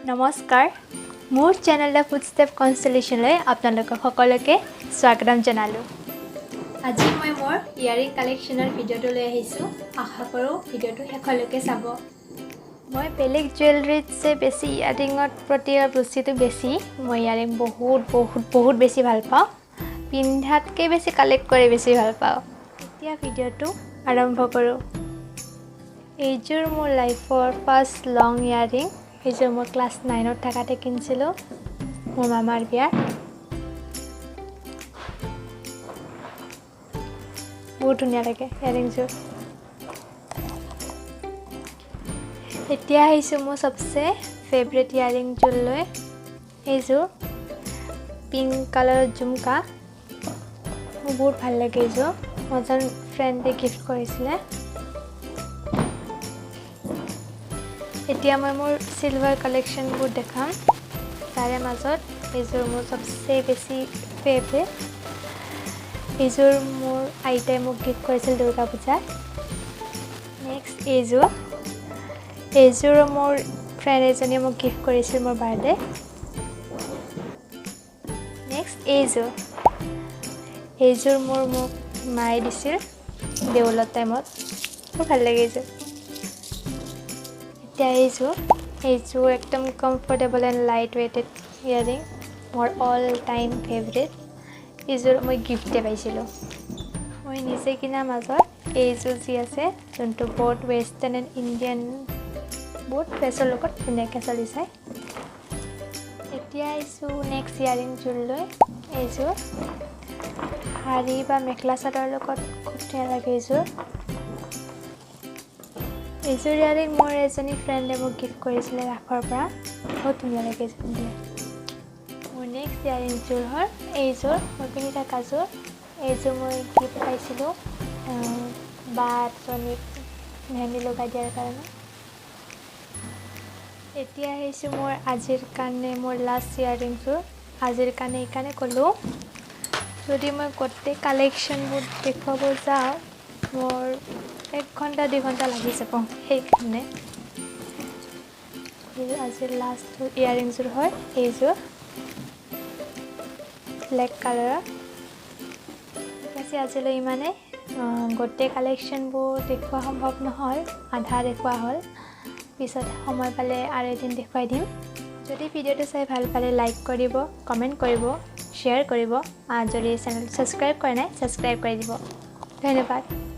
নমস্কাৰ মোৰ channel the ফুটষ্টেপ কনষ্টেলেশ্যনলৈ আপোনালোকক সকলোকে স্বাগতম জনালোঁ আজি মই মোৰ ইয়াৰিং কালেকশ্যনৰ ভিডিঅ'টো লৈ আহিছোঁ আশা কৰোঁ ভিডিঅ'টো শেষলৈকে চাব মই বেলেগ জুৱেলাৰীতছে বেছি ইয়াৰিঙৰ প্ৰতি ৰুচিটো বেছি মই ইয়াৰিং বহুত বেছি ভাল পাওঁ পিন্ধাতকৈ বেছি কালেক্ট কৰি বেছি ভাল পাওঁ এতিয়া ভিডিঅ'টো আৰম্ভ কৰোঁ এইযোৰ মোৰ লাইফৰ ফাৰ্ষ্ট লং ইয়াৰিং এইযোৰ মই ক্লাছ 9ত থাকাতে কিনিছিলোঁ মোৰ মামাৰ বিয়াত বহুত ধুনীয়া লাগে ইয়াৰিংযোৰ এতিয়া আহিছোঁ মোৰ চবচে ফেভৰেট ইয়াৰিংযোৰ লৈ এইযোৰ পিংক কালাৰৰ ঝুমকা মোৰ বহুত ভাল লাগে এইযোৰ মোৰ এজন ফ্ৰেণ্ডে গিফ্ট কৰিছিলে এতিয়া মই মোৰ সিলভাৰ কালেকশ্যনবোৰ দেখাম তাৰে মাজত এইযোৰ মোৰ চবচে বেছি ফেভৰেট এইযোৰ মোৰ আইতাই মোক গিফ্ট কৰিছিল দুৰ্গা পূজাত নেক্সট এইযোৰ মোৰ ফ্ৰেণ্ড এজনীয়ে মোক গিফ্ট কৰিছিল মোৰ বাৰ্থডে নেক্সট এইযোৰ মোক মায়ে দিছিল দেউলৰ টাইমত মোৰ ভাল লাগে এইযোৰ একদম কমফৰ্টেবল এণ্ড লাইট ৱেইটেড ইয়াৰিং মোৰ অল টাইম ফেভৰেট এইযোৰ মই গিফ্টে পাইছিলোঁ মই নিজে কিনাৰ মাজত এইযোৰ যি আছে যোনটো বহুত ৱেষ্টাৰ্ণ এণ্ড ইণ্ডিয়ান বহুত ড্ৰেছৰ লগত ধুনীয়াকৈ চলি যায় এতিয়া আহিছোঁ নেক্সট ইয়াৰিংযোৰ লৈ এইযোৰ শাৰী বা মেখেলা চাদৰৰ লগত খুব ধুনীয়া লাগে এইযোৰ ইয়াৰিং মোৰ এজনী ফ্ৰেণ্ডে মোক গিফ্ট কৰিছিলে ৰাসৰ পৰা বহুত ধুনীয়া লাগে মোৰ নেক্সট ইয়াৰিংযোৰ হ'ল এইযোৰ মই পিন্ধি থকাযোৰ এইযোৰ মই গিফ্ট পাইছিলোঁ বা এজনীক মেহেন্দি লগাই দিয়াৰ কাৰণে এতিয়া আহিছোঁ মোৰ আজিৰ কাৰণে মোৰ লাষ্ট ইয়াৰিংযোৰ আজিৰ কাৰণে এইকাৰণে ক'লোঁ যদি মই গোটেই কালেকশ্যনবোৰ দেখুৱাব যাওঁ মোৰ 1 ঘণ্টা 2 ঘণ্টা লাগি যাব সেইকাৰণে আজিৰ লাষ্ট ইয়াৰিংযোৰ হয় এইযোৰ ব্লেক কালাৰৰ ঠিক আছে আজিলৈ ইমানে গোটেই কালেকশ্যনবোৰ দেখুওৱা সম্ভৱ নহ'ল আধা দেখুওৱা হ'ল পিছত সময় পালে আৰু এদিন দেখুৱাই দিম যদি ভিডিঅ'টো চাই ভাল পালে লাইক কৰিব কমেণ্ট কৰিব শ্বেয়াৰ কৰিব যদি চেনেল ছাবস্ক্ৰাইব কৰা নাই ছাবস্ক্ৰাইব কৰি দিব ধন্যবাদ